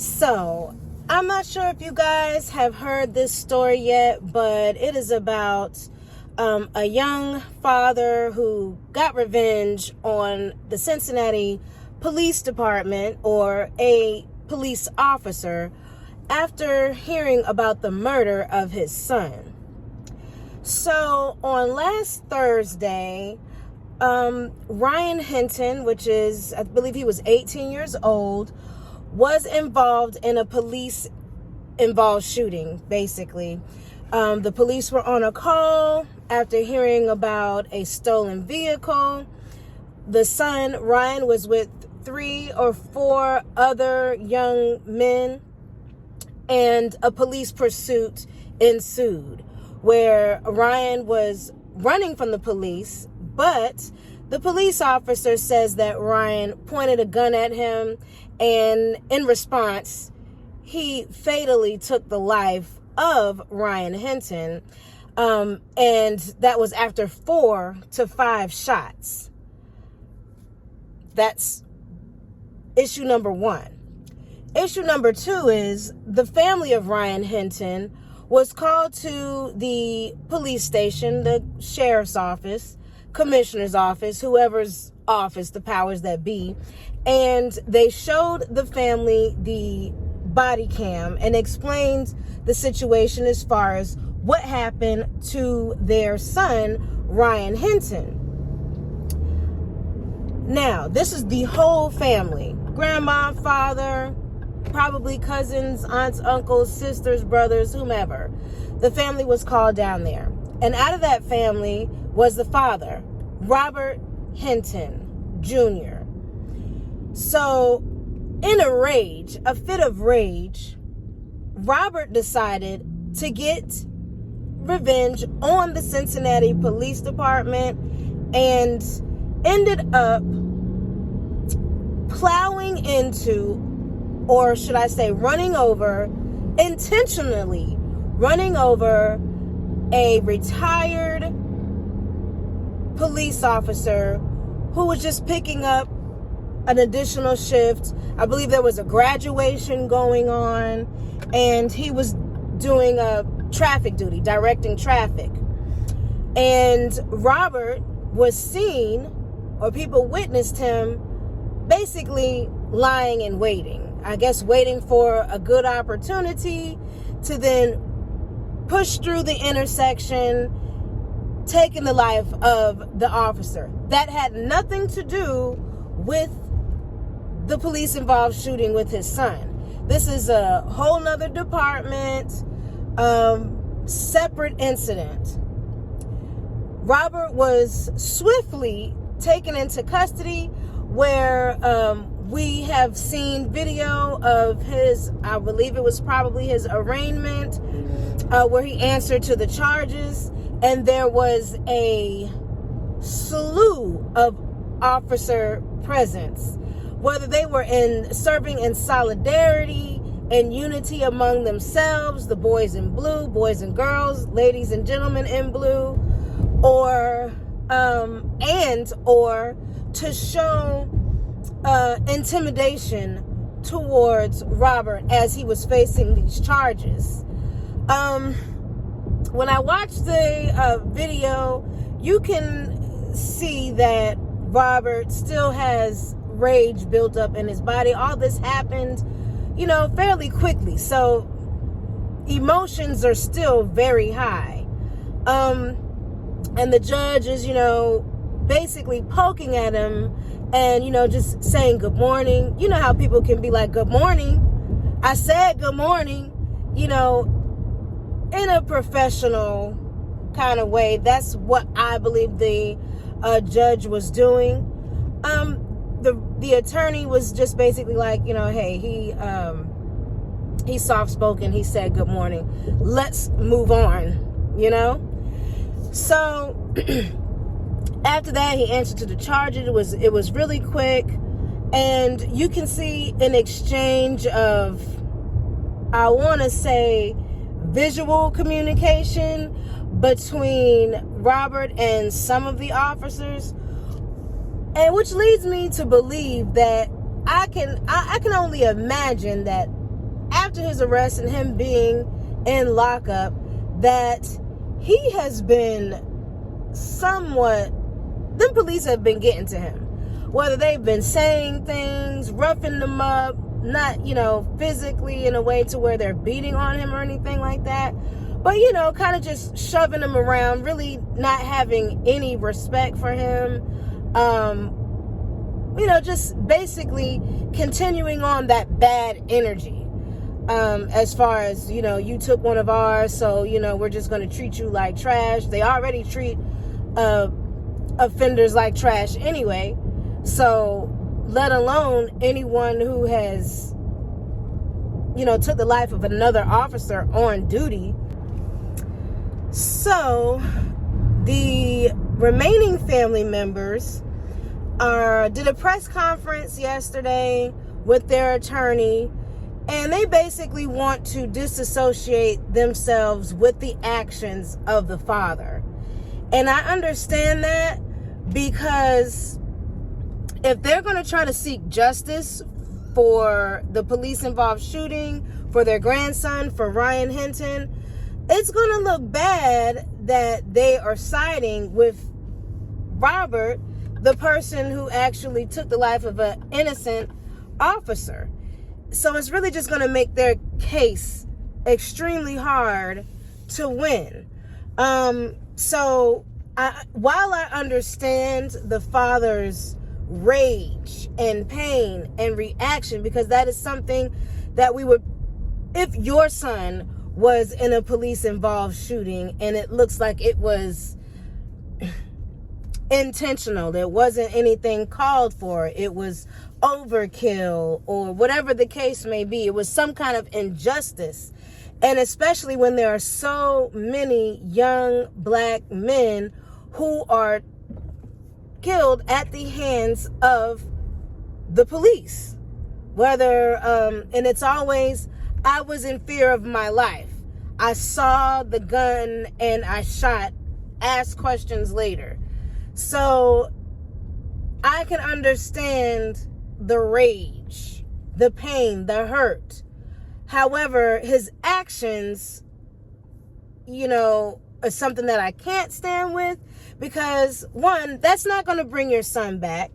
So, I'm not sure if you guys have heard this story yet, but it is about a young father who got revenge on the Cincinnati Police Department or a police officer after hearing about the murder of his son. So, on last Thursday, Ryan Hinton, which is, I believe he was 18 years old, was involved in a police-involved shooting, basically. The police were on a call after hearing about a stolen vehicle. The son, Ryan, was with 3 or 4 other young men, and a police pursuit ensued, where Ryan was running from the police, but the police officer says that Ryan pointed a gun at him, and in response, he fatally took the life of Ryan Hinton, and that was after 4 to 5 shots. That's issue number 1. Issue number 2 is the family of Ryan Hinton was called to the police station, the sheriff's office, commissioner's office, whoever's office, the powers that be, and they showed the family the body cam and explained the situation as far as what happened to their son, Ryan Hinton. Now, this is the whole family, grandma, father, probably cousins, aunts, uncles, sisters, brothers, whomever. The family was called down there. And out of that family was the father, Robert Hinton Jr. So, in a fit of rage, Robert decided to get revenge on the Cincinnati Police Department and ended up plowing into, or should I say intentionally running over a retired police officer who was just picking up an additional shift. I believe there was a graduation going on, and he was doing a traffic duty, directing traffic. And Robert was seen, or people witnessed him, basically lying and waiting. I guess waiting for a good opportunity to then push through the intersection, taking the life of the officer. That had nothing to do with the police involved shooting with his son. This is a whole nother department, separate incident. Robert was swiftly taken into custody, where we have seen video of his, I believe it was probably his arraignment, where he answered to the charges, and there was a slew of officer presence, whether they were serving in solidarity and unity among themselves, the boys in blue, boys and girls, ladies and gentlemen in blue, or to show intimidation towards Robert as he was facing these charges. When I watched the video, you can see that Robert still has rage built up in his body. All this happened, fairly quickly. So emotions are still very high. And the judge is, basically poking at him and, just saying good morning. You know how people can be like, good morning. I said good morning, in a professional kind of way. That's what I believe the judge was doing. The attorney was just basically like, hey, he's soft-spoken. He said good morning. Let's move on, So after that, he answered to the charges. It was really quick, and you can see an exchange of, I want to say, visual communication between Robert and some of the officers, and which leads me to believe that I can only imagine that after his arrest and him being in lockup, that he has been them police have been getting to him. Whether they've been saying things, roughing them up, not, physically in a way to where they're beating on him or anything like that, but, kind of just shoving him around, really not having any respect for him. Just basically continuing on that bad energy. As far as, you took one of ours, so, we're just going to treat you like trash. They already treat offenders like trash anyway. So, let alone anyone who has, took the life of another officer on duty. So, the remaining family members did a press conference yesterday with their attorney, and they basically want to disassociate themselves with the actions of the father. And I understand that, because if they're going to try to seek justice for the police-involved shooting, for their grandson, for Ryan Hinton, it's going to look bad that they are siding with Robert, the person who actually took the life of an innocent officer. So it's really just going to make their case extremely hard to win. So while I understand the father's rage and pain and reaction, because that is something that we would, if your son was in a police involved shooting and it looks like it was intentional, there wasn't anything called for, it was overkill or whatever the case may be, it was some kind of injustice. And especially when there are so many young black men who are killed at the hands of the police, whether and it's always, I was in fear of my life, I saw the gun and I shot, ask questions later. So I can understand the rage, the pain, the hurt. However, his actions, is something that I can't stand with, because one, that's not going to bring your son back.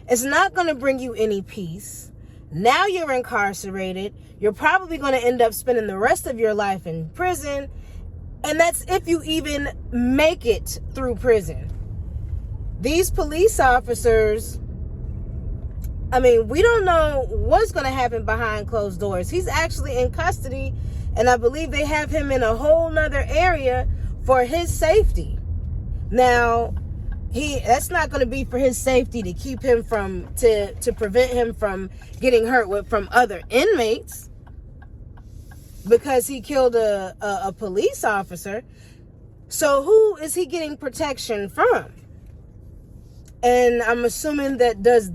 It's not going to bring you any peace. Now you're incarcerated. You're probably going to end up spending the rest of your life in prison. And that's if you even make it through prison. These police officers, we don't know what's going to happen behind closed doors. He's actually in custody, and I believe they have him in a whole nother area for his safety. Now, that's not going to be for his safety to keep him to prevent him from getting hurt from other inmates, because he killed a police officer. So who is he getting protection from? And I'm assuming that does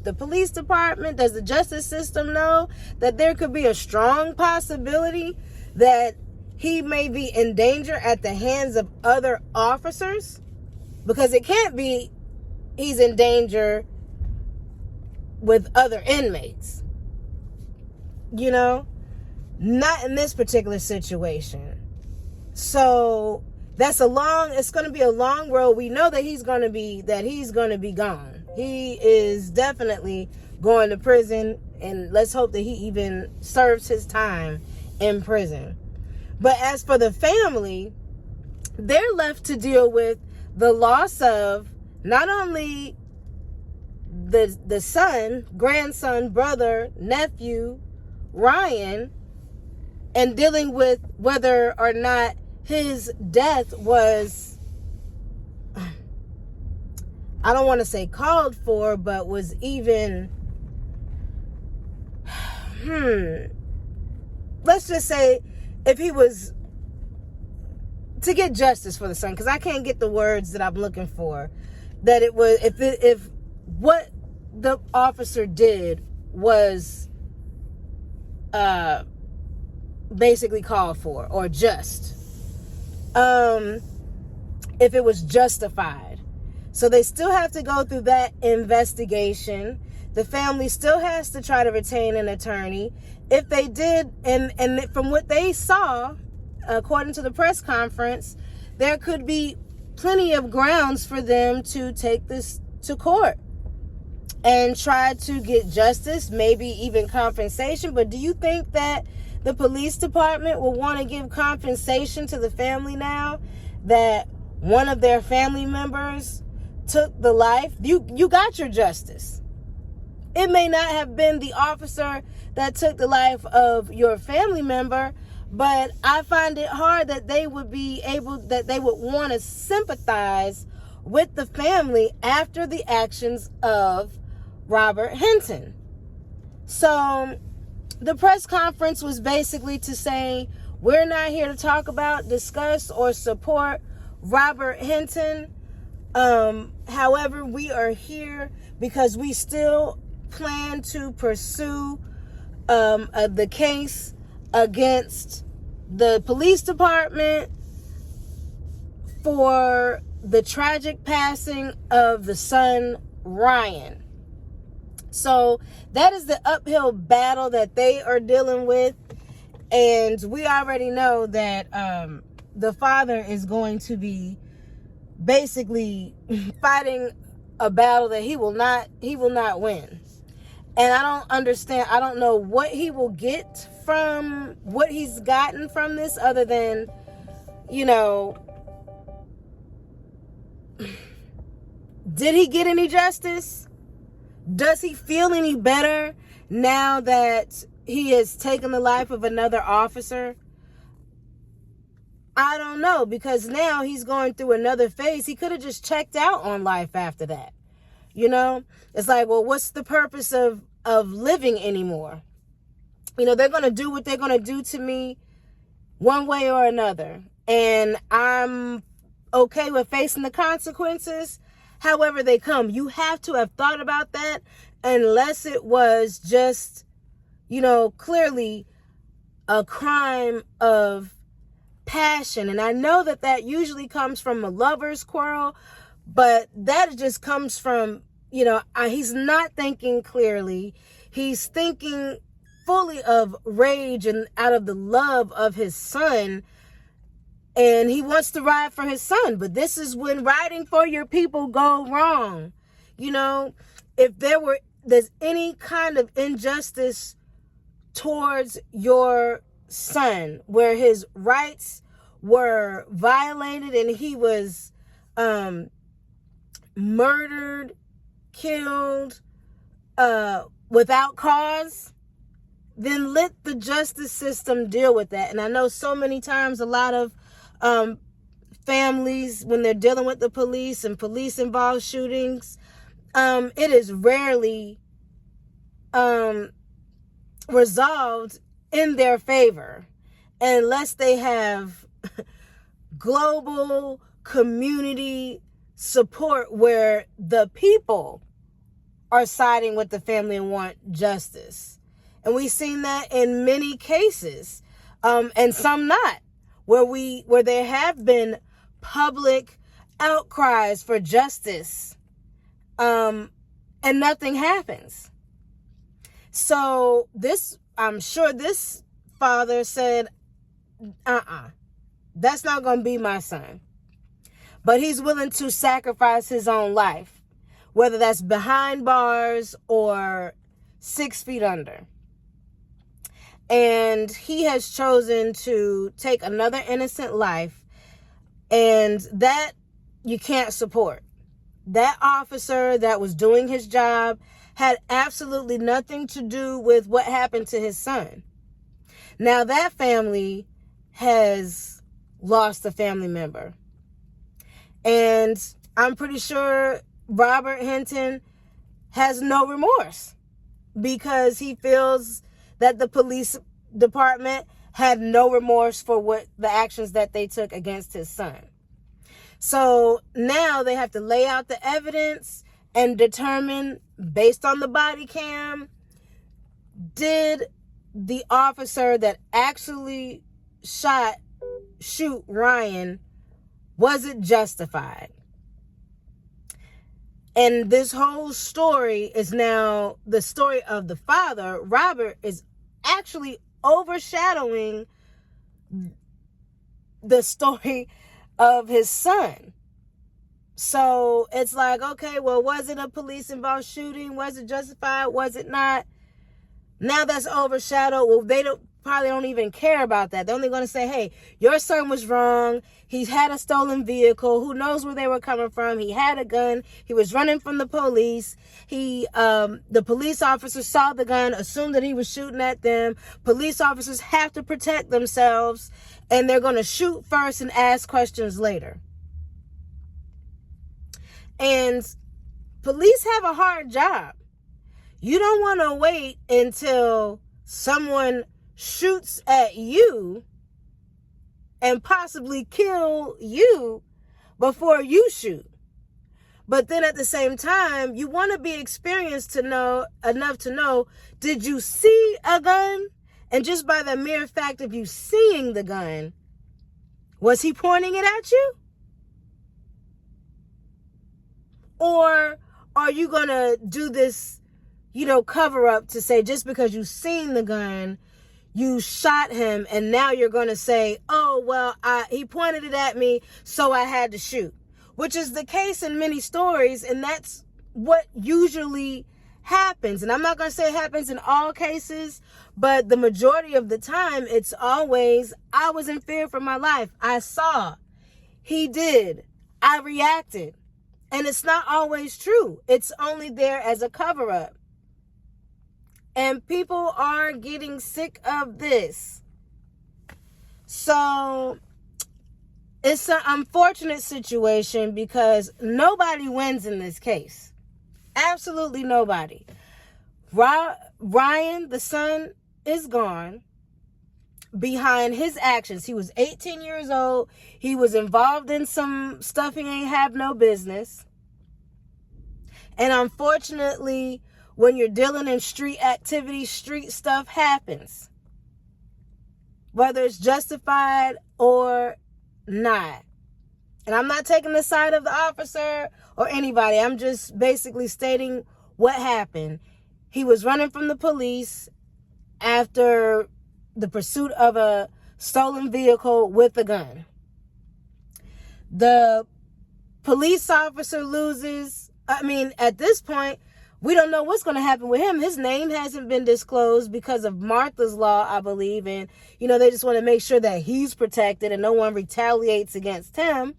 the police department, does the justice system know that there could be a strong possibility that he may be in danger at the hands of other officers? Because it can't be he's in danger with other inmates. Not in this particular situation. So it's going to be a long road. We know that he's going to be gone. He is definitely going to prison, and let's hope that he even serves his time in prison. But as for the family, they're left to deal with the loss of not only the son, grandson, brother, nephew, Ryan, and dealing with whether or not his death was, I don't want to say called for, but was even, let's just say if he was to get justice for the son, because I can't get the words that I'm looking for, that it was, if what the officer did was basically called for or just, if it was justified. So they still have to go through that investigation. The family still has to try to retain an attorney. If they did, and from what they saw, according to the press conference, there could be plenty of grounds for them to take this to court and try to get justice, maybe even compensation. But do you think that the police department will want to give compensation to the family now that one of their family members took the life? You got your justice. It may not have been the officer that took the life of your family member, but I find it hard that they would want to sympathize with the family after the actions of Robert Hinton. So the press conference was basically to say, we're not here to talk about, discuss, or support Robert Hinton. However, we are here because we still plan to pursue the case against the police department for the tragic passing of the son, Ryan. So that is the uphill battle that they are dealing with. And we already know that the father is going to be basically fighting a battle that he will not win. And I don't understand. I don't know what he will get from what he's gotten from this, other than, did he get any justice? Does he feel any better now that he has taken the life of another officer? I don't know, because now he's going through another phase. He could have just checked out on life after that. It's like, well, what's the purpose of living anymore? They're going to do what they're going to do to me one way or another. And I'm okay with facing the consequences however they come. You have to have thought about that, unless it was just, clearly a crime of passion. And I know that usually comes from a lover's quarrel, but that just comes from, he's not thinking clearly. He's thinking fully of rage and out of the love of his son. And he wants to ride for his son. But this is when riding for your people go wrong. If there's any kind of injustice towards your son, where his rights were violated and he was murdered, killed without cause, then let the justice system deal with that. And I know so many times a lot of families, when they're dealing with the police and police involved shootings, it is rarely resolved in their favor unless they have global community support where the people are siding with the family and want justice. And we've seen that in many cases, and some not, where there have been public outcries for justice, and nothing happens. So I'm sure this father said, that's not going to be my son. But he's willing to sacrifice his own life, whether that's behind bars or 6 feet under. And he has chosen to take another innocent life, and that you can't support. That officer that was doing his job had absolutely nothing to do with what happened to his son. Now that family has lost a family member. And I'm pretty sure Robert Hinton has no remorse, because he feels that the police department had no remorse for what the actions that they took against his son. So now they have to lay out the evidence and determine, based on the body cam, did the officer that actually shoot Ryan, was it justified? And this whole story is now the story of the father. Robert is actually overshadowing the story of his son. So it's like, okay, well, was it a police involved shooting? Was it justified? Was it not? Now that's overshadowed. Well, they probably don't even care about that. They're only going to say, hey, your son was wrong. He's had a stolen vehicle. Who knows where they were coming from? He had a gun. He was running from the police. The police officer saw the gun, assumed that he was shooting at them. Police officers have to protect themselves, and they're going to shoot first and ask questions later. And police have a hard job. You don't want to wait until someone shoots at you and possibly kill you before you shoot. But then at the same time, you want to be experienced to know enough to know, did you see a gun? And just by the mere fact of you seeing the gun, was he pointing it at you? Or are you going to do this, cover up to say just because you've seen the gun, you shot him, and now you're going to say, oh, well, he pointed it at me, so I had to shoot. Which is the case in many stories, and that's what usually happens. And I'm not going to say it happens in all cases, but the majority of the time, it's always, I was in fear for my life. I saw. He did. I reacted. And it's not always true. It's only there as a cover-up. And people are getting sick of this. So it's an unfortunate situation because nobody wins in this case. Absolutely nobody. Ryan, the son, is gone behind his actions. He was 18 years old. He was involved in some stuff he ain't have no business. And unfortunately, when you're dealing in street activities, street stuff happens. Whether it's justified or not. And I'm not taking the side of the officer or anybody. I'm just basically stating what happened. He was running from the police after the pursuit of a stolen vehicle with a gun. The police officer loses. At this point, we don't know what's going to happen with him. His name hasn't been disclosed because of Martha's Law, I believe. And, they just want to make sure that he's protected and no one retaliates against him.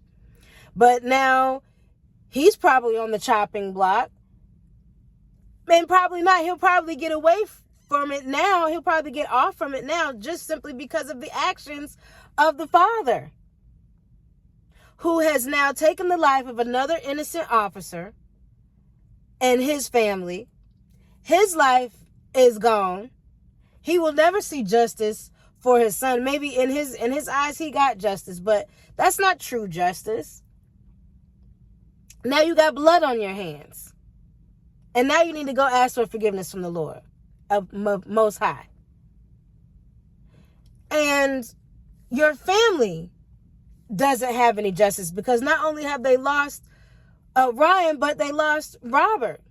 But now he's probably on the chopping block. And probably not. He'll probably get away from it now. He'll probably get off from it now just simply because of the actions of the father, who has now taken the life of another innocent officer and his family. His life is gone. He will never see justice for his son. Maybe in his eyes he got justice, but that's not true justice. Now you got blood on your hands. And now you need to go ask for forgiveness from the Lord of Most High. And your family doesn't have any justice because not only have they lost Ryan, but they lost Robert.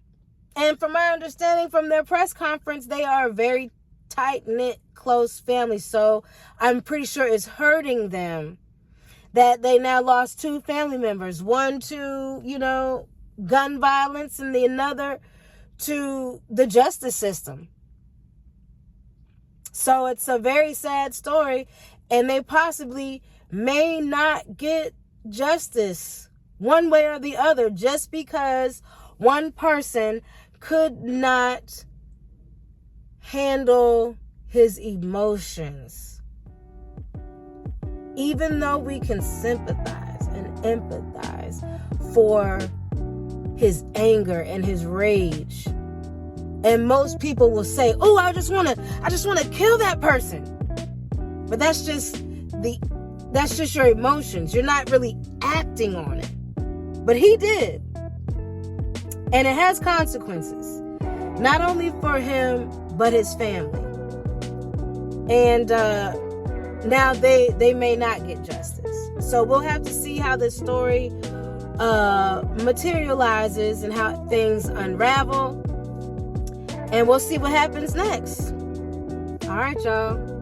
And from my understanding from their press conference, they are a very tight-knit, close family. So I'm pretty sure it's hurting them that they now lost two family members. One to, gun violence and the another to the justice system. So it's a very sad story, and they possibly may not get justice one way or the other just because one person could not handle his emotions. Even though we can sympathize and empathize for his anger and his rage. And most people will say, oh, I just want to kill that person. But that's just your emotions. You're not really acting on it. But he did. And it has consequences. Not only for him, but his family. And now they may not get justice. So we'll have to see how this story materializes and how things unravel. And we'll see what happens next. All right, y'all.